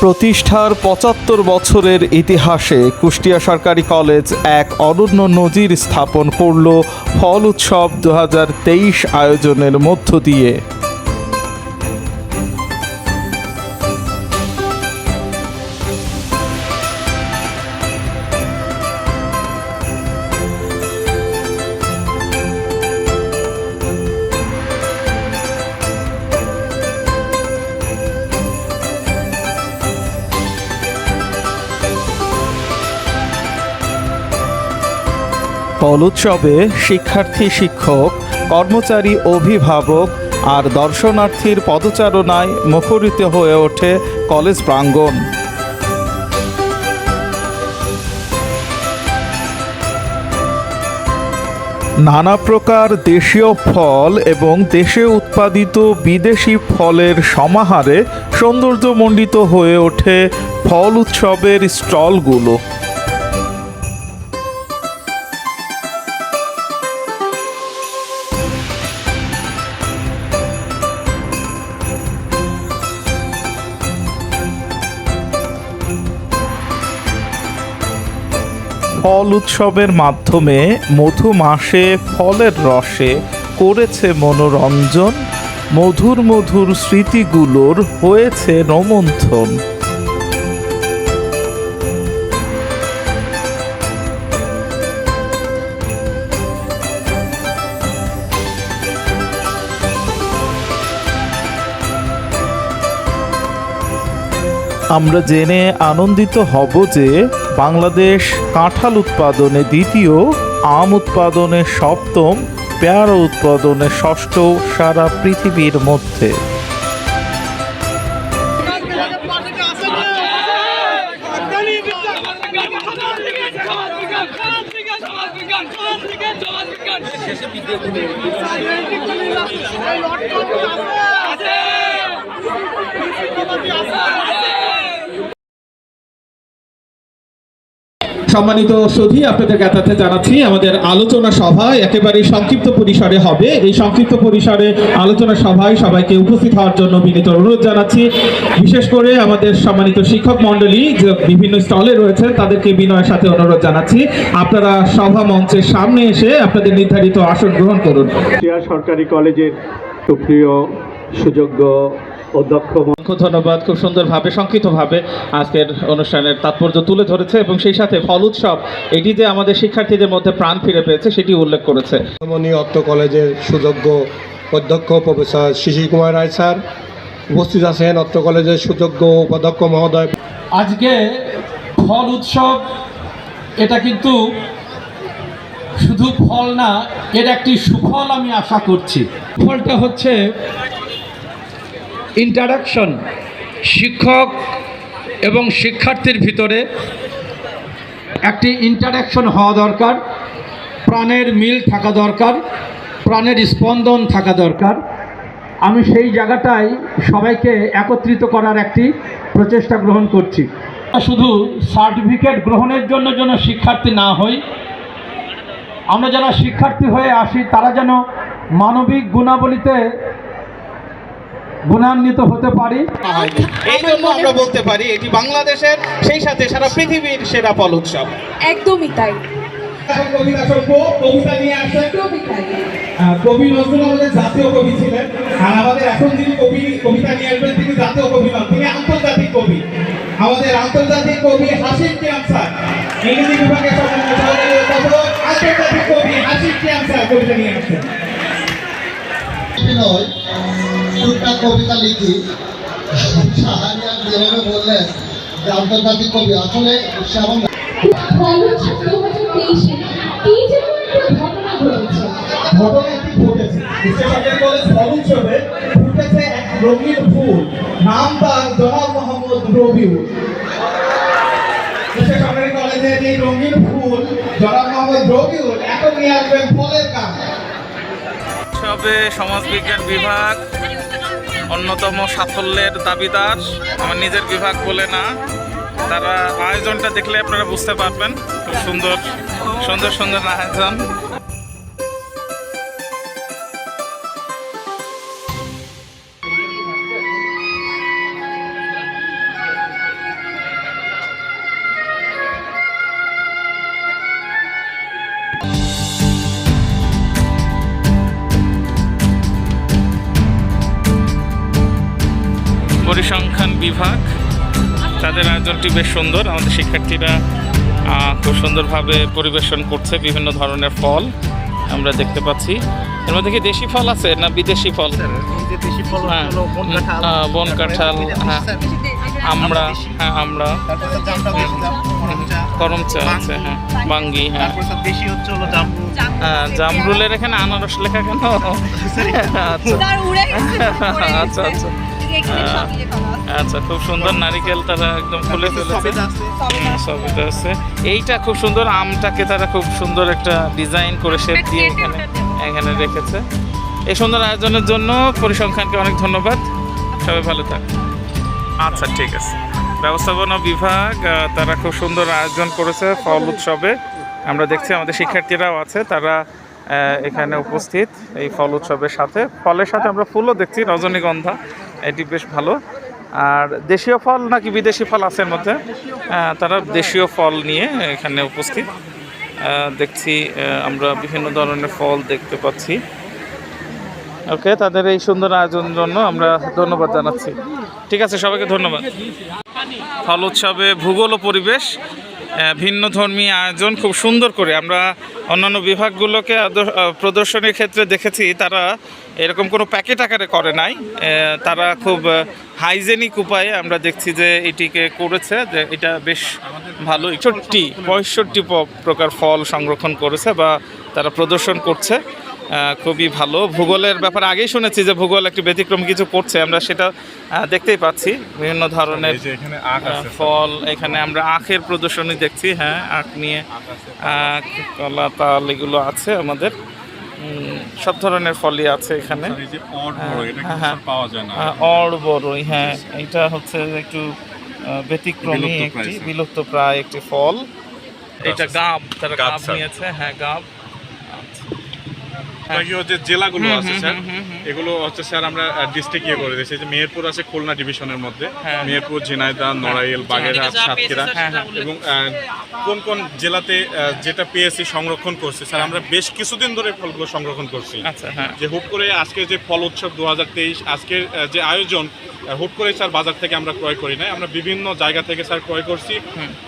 প্রতিষ্ঠার ৭৫ বছরের ইতিহাসে কুষ্টিয়া সরকারি কলেজ এক অনন্য নজির স্থাপন করল ফল উৎসব ২০২৩ আয়োজনের মধ্য দিয়ে। ফল উৎসবে শিক্ষার্থী, শিক্ষক, কর্মচারী, অভিভাবক আর দর্শনার্থীর পদচারণায় মুখরিত হয়ে ওঠে কলেজ প্রাঙ্গণ। নানা প্রকার দেশীয় ফল এবং দেশে উৎপাদিত বিদেশি ফলের সমাহারে সৌন্দর্যমণ্ডিত হয়ে ওঠে ফল উৎসবের স্টলগুলো। ফল উৎসবের মাধ্যমে মধু মাসে ফলের রসে করেছে মনোরঞ্জন, মধুর মধুর স্মৃতিগুলোর হয়েছে রোমন্থন। আমরা জেনে আনন্দিত হব যে বাংলাদেশ কাঁঠাল উৎপাদনে দ্বিতীয়, আম উৎপাদনে সপ্তম, পেয়ারা উৎপাদনে ষষ্ঠ সারা পৃথিবীর মধ্যে। সম্মানিত সুধী, আপনাদের জ্ঞাতার্থে জানাচ্ছি আমাদের আলোচনা সভা একেবারে সংক্ষিপ্ত পরিসরে হবে। এই সংক্ষিপ্ত পরিসরে আলোচনা সভায় সবাইকে উপস্থিত হওয়ার জন্য বিনীত অনুরোধ জানাচ্ছি। বিশেষ করে আমাদের সম্মানিত শিক্ষক মণ্ডলী যে বিভিন্ন স্টলে রয়েছেন তাদেরকে বিনয়ের সাথে অনুরোধ জানাচ্ছি, আপনারা সভা মঞ্চের সামনে এসে আপনাদের নির্ধারিত আসন গ্রহণ করুন। কুষ্টিয়া সরকারি কলেজের সুপ্রিয় সুযোগ্য অধ্যক্ষ, ধন্যবাদ। খুব সুন্দরভাবে সংক্ষিপ্তভাবে আজকের অনুষ্ঠানের তাৎপর্য তুলে ধরেছে এবং সেই সাথে ফল উৎসব এটি যে আমাদের শিক্ষার্থীদের মধ্যে প্রাণ ফিরে পেয়েছে সেটি উল্লেখ করেছে। অত্র কলেজের সুযোগ্য অধ্যক্ষ প্রফেসর শিশির কুমার রায় স্যার উপস্থিত আছেন, অত্র কলেজের সুযোগ্য উপাধ্যক্ষ মহোদয়। আজকে ফল উৎসব এটা কিন্তু শুধু ফল না, এর একটি সুফল আমি আশা করছি। ফলটা হচ্ছে ইন্টারাকশন, শিক্ষক এবং শিক্ষার্থীর ভিতরে একটি ইন্টারাকশন হওয়া দরকার, প্রাণের মিল থাকা দরকার, প্রাণের স্পন্দন থাকা দরকার। আমি সেই জায়গাটায় সবাইকে একত্রিত করার একটি প্রচেষ্টা গ্রহণ করছি। শুধু সার্টিফিকেট গ্রহণের জন্য যেন শিক্ষার্থী না হই, আমরা যারা শিক্ষার্থী হয়ে আসি তারা যেন মানবিক গুণাবলীতে গুণান্বিত হতে পারি। এই জন্য আমরা বলতে পারি এটি বাংলাদেশের সেই সাথে সারা পৃথিবীর সেরা ফল উৎসব। একদমই তাই। কবিতা শব্দ কবিতা নিয়ে আসেন। কবি নজরুল আমাদের জাতীয় কবি ছিলেন, আর আমাদের এখন যিনি কবিতা নিয়ে আসবেন তিনি জাতীয় কবি নন, তিনি আন্তর্জাতিক কবি। আমাদের আন্তর্জাতিক কবি হাসিম কিয়াম স্যার, ইংরেজি বিভাগে আন্তর্জাতিক কবি হাসিম কিয়াম স্যার কবিতা নিয়ে আসছেন। কবিতা লিখি যেভাবে বললেন যে আন্তর্জাতিক কবি, আসলে রঙিন ফুল, নাম তার জনাব মোহাম্মদ রবিউল। সরকারি কলেজের এই রঙিন ফুল জনাব মোহাম্মদ রবিউল এখন নিয়ে আসবেন ফলের গান। উৎসবে সমাজবিজ্ঞান বিভাগ অন্যতম সাফল্যের দাবিদার, আমার নিজের বিভাগ বলে না, তারা আয়োজনটা দেখলে আপনারা বুঝতে পারবেন। খুব সুন্দর সুন্দর সুন্দর আয়োজন। পরিসংখ্যান বিভাগ, তাদের আয়োজনটি বেশ সুন্দর। আমাদের শিক্ষার্থীরা খুব সুন্দরভাবে পরিবেশন করছে বিভিন্ন ধরনের ফল আমরা দেখতে পাচ্ছি। এর মধ্যে কি দেশি ফল আছে না বিদেশি ফল? বন কাঁঠাল, হ্যাঁ আমরা, হ্যাঁ আমরা, করম চা আছে, হ্যাঁ বাঙ্গি, হ্যাঁ জামরুলের এখানে আনারস লেখা কেন? আচ্ছা আচ্ছা আচ্ছা, খুব সুন্দর নারিকেল তারা একদম খুলে ফেলেছে, সবটা আছে। এইটা খুব সুন্দর, আমটাকে তারা খুব সুন্দর একটা ডিজাইন করে শেপ দিয়ে এখানে এখানে রেখেছে। এই সুন্দর আয়োজনের জন্য পরিসংখ্যানকে অনেক ধন্যবাদ। সবাই ভালো থাক। আচ্ছা ঠিক আছে। ব্যবস্থাপনা বিভাগ তারা খুব সুন্দর আয়োজন করেছে ফল উৎসবে। আমরা দেখছি আমাদের শিক্ষার্থীরাও আছে, তারা এখানে উপস্থিত এই ফল উৎসবের সাথে। ফলের সাথে আমরা ফুলও দেখছি, রজনীগন্ধা, এটি বেশ ভালো। আর দেশীয় ফল নাকি বিদেশি ফল আছে এর মধ্যে? তারা দেশীয় ফল নিয়ে এখানে উপস্থিত দেখছি। আমরা বিভিন্ন ধরনের ফল দেখতে পাচ্ছি। ওকে, তাদের এই সুন্দর আয়োজনের জন্য আমরা ধন্যবাদ জানাচ্ছি। ঠিক আছে, সবাইকে ধন্যবাদ। ফল উৎসবে ভূগোল ও পরিবেশ ভিন্ন ধর্মী আয়োজন খুব সুন্দর করে আমরা অন্যান্য বিভাগগুলোকে প্রদর্শনীর ক্ষেত্রে দেখেছি, তারা এরকম কোনো প্যাকেট আকারে করে নাই। তারা খুব হাইজেনিক উপায়ে আমরা দেখছি যে এটিকে করেছে, যে এটা বেশ ভালো। 65 প্রকার ফল সংরক্ষণ করেছে বা তারা প্রদর্শন করছে, খুবই ভালো। ভূগোলের ব্যাপারে আগেই শুনেছি যে ভূগোল একটি ব্যতিক্রম কিছু করছে, আমরা সেটা দেখতেই পাচ্ছি। বিভিন্ন ধরনের ফল, এখানে আমরা আখের প্রদর্শনী দেখছি, হ্যাঁ আখ নিয়ে, আখ, কলা, তাল এগুলো আছে আমাদের। সব ধরনের ফলই আছে এখানে। বড়ই, হ্যাঁ এটা হচ্ছে একটু ব্যতিক্রমী একটি বিলুপ্ত প্রায় একটি ফল। এটা গাব, তারা গাব নিয়েছে, হ্যাঁ গাব। যে জেলাগুলো আছে স্যার, এগুলো হচ্ছে স্যার আমরা ডিস্ট্রিক্ট করে দিয়েছি। যে মেহেরপুর আছে খুলনা ডিভিশনের মধ্যে, মেহেরপুর, ঝিনাইদহ, নড়াইল, বাগেরহাট, সাতক্ষীরা, এবং কোন কোন জেলাতে যেটা পেয়েছি সংরক্ষণ করছি স্যার। আমরা বেশ কিছুদিন ধরে ফলগুলো সংরক্ষণ করছি। যে হুট করে আজকে যে ফল উৎসব 2023 আজকের যে আয়োজন, হুট করে স্যার বাজার থেকে আমরা ক্রয় করি নাই, আমরা বিভিন্ন জায়গা থেকে স্যার ক্রয় করছি।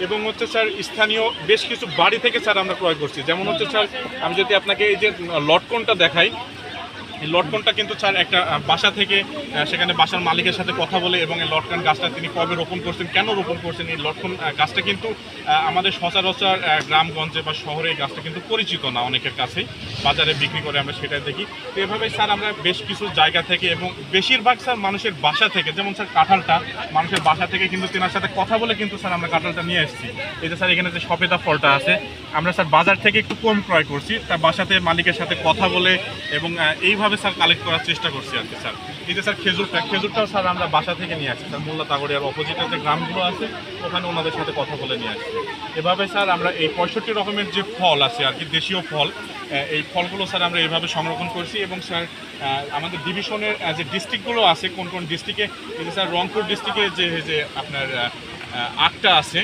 এবং হচ্ছে স্যার স্থানীয় বেশ কিছু বাড়ি থেকে স্যার আমরা ক্রয় করছি। যেমন হচ্ছে স্যার, আমি যদি আপনাকে এই যে লটকনটা দেখাই, এই লটকনটা কিন্তু স্যার একটা বাসা থেকে, সেখানে বাসার মালিকের সাথে কথা বলে, এবং এই লটকন গাছটা তিনি কবে রোপণ করছেন, কেন রোপণ করছেন, এই লটকন গাছটা কিন্তু আমাদের সচরাচর গ্রামগঞ্জে বা শহরে এই গাছটা কিন্তু পরিচিত না অনেকের কাছেই, বাজারে বিক্রি করে আমরা সেটাই দেখি। তো এভাবেই স্যার আমরা বেশ কিছু জায়গা থেকে, এবং বেশিরভাগ স্যার মানুষের বাসা থেকে, যেমন স্যার কাঁঠালটা মানুষের বাসা থেকে কিন্তু তেনার সাথে কথা বলে কিন্তু স্যার আমরা কাঁঠালটা নিয়ে এসেছি। এই যে স্যার এখানে যে সফেদা ফলটা আছে, আমরা স্যার বাজার থেকে একটু কম ক্রয় করছি, তার বাসাতে মালিকের সাথে কথা বলে এবং এইভাবে স্যার কালেক্ট করার চেষ্টা করছি আর কি স্যার। এই যে স্যার খেজুরটাও স্যার আমরা বাসা থেকে নিয়ে আসছি স্যার, মোল্লা তাগড়িয়ার অপোজিটে যে গ্রামগুলো আছে ওখানে ওনাদের সাথে কথা বলে নিয়ে আসছি। এভাবে স্যার আমরা এই 65 রকমের যে ফল আছে আর কি, দেশীয় ফল, এই ফলগুলো স্যার আমরা এইভাবে সংরক্ষণ করছি। এবং স্যার আমাদের ডিভিশনের যে ডিস্ট্রিক্টগুলো আছে, কোন কোন ডিস্ট্রিক্টে, এই যে স্যার রংপুর ডিস্ট্রিক্টে যে আপনার আখটা আছে,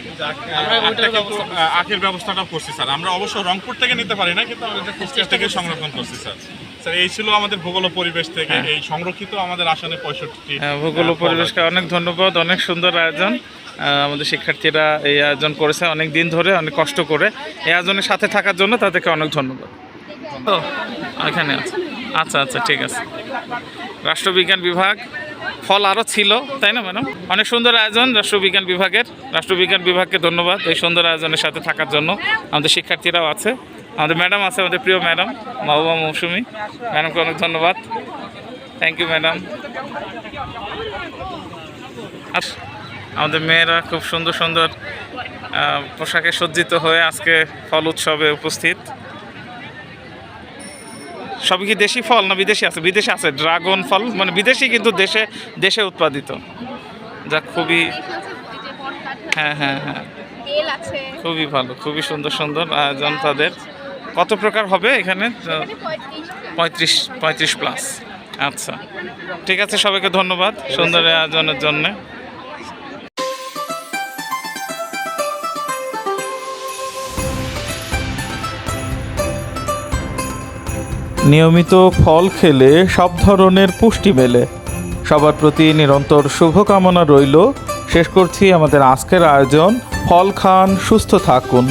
আখের ব্যবস্থাটাও করছি স্যার। আমরা অবশ্য রংপুর থেকে নিতে পারি না, কিন্তু আমাদের কুষ্টিয়া থেকে সংরক্ষণ করছি স্যার। স্যার এই ছিল আমাদের ভূগোল পরিবেশ থেকে এই সংরক্ষিত আমাদের আসনে 65। ভূগোল পরিবেশকে অনেক ধন্যবাদ, অনেক সুন্দর আয়োজন। আমাদের শিক্ষার্থীরা এই আয়োজন করেছে অনেক দিন ধরে, অনেক কষ্ট করে। এই আয়োজনের সাথে থাকার জন্য তাদেরকে অনেক ধন্যবাদ। তো এখানে আছে, আচ্ছা আচ্ছা ঠিক আছে। রাষ্ট্রবিজ্ঞান বিভাগ, ফল আরও ছিল তাই না ম্যাডাম? অনেক সুন্দর আয়োজন রাষ্ট্রবিজ্ঞান বিভাগের। রাষ্ট্রবিজ্ঞান বিভাগকে ধন্যবাদ এই সুন্দর আয়োজনের সাথে থাকার জন্য। আমাদের শিক্ষার্থীরাও আছে, আমাদের ম্যাডাম আছে, আমাদের প্রিয় ম্যাডাম মাহবুবা মৌসুমী ম্যাডামকে অনেক ধন্যবাদ। Thank you madam. আর আমাদের মেয়েরা খুব সুন্দর সুন্দর পোশাকে সজ্জিত হয়ে আজকে ফল উৎসবে উপস্থিত। সবই কি দেশি ফল না বিদেশি আছে? বিদেশি আছে, ড্রাগন ফল, মানে বিদেশি কিন্তু দেশে উৎপাদিত, যা খুবই, হ্যাঁ হ্যাঁ হ্যাঁ খুবই ভালো, খুবই সুন্দর সুন্দর আয়োজন তাদের। কত প্রকার হবে এখানে? 35+। আচ্ছা ঠিক আছে, সবাইকে ধন্যবাদ সুন্দর আয়োজনের জন্য। নিয়মিত ফল খেলে সব ধরনের পুষ্টি মেলে। সবার প্রতি নিরন্তর শুভকামনা রইল। শেষ করছি আমাদের আজকের আয়োজন। ফল খান, সুস্থ থাকুন।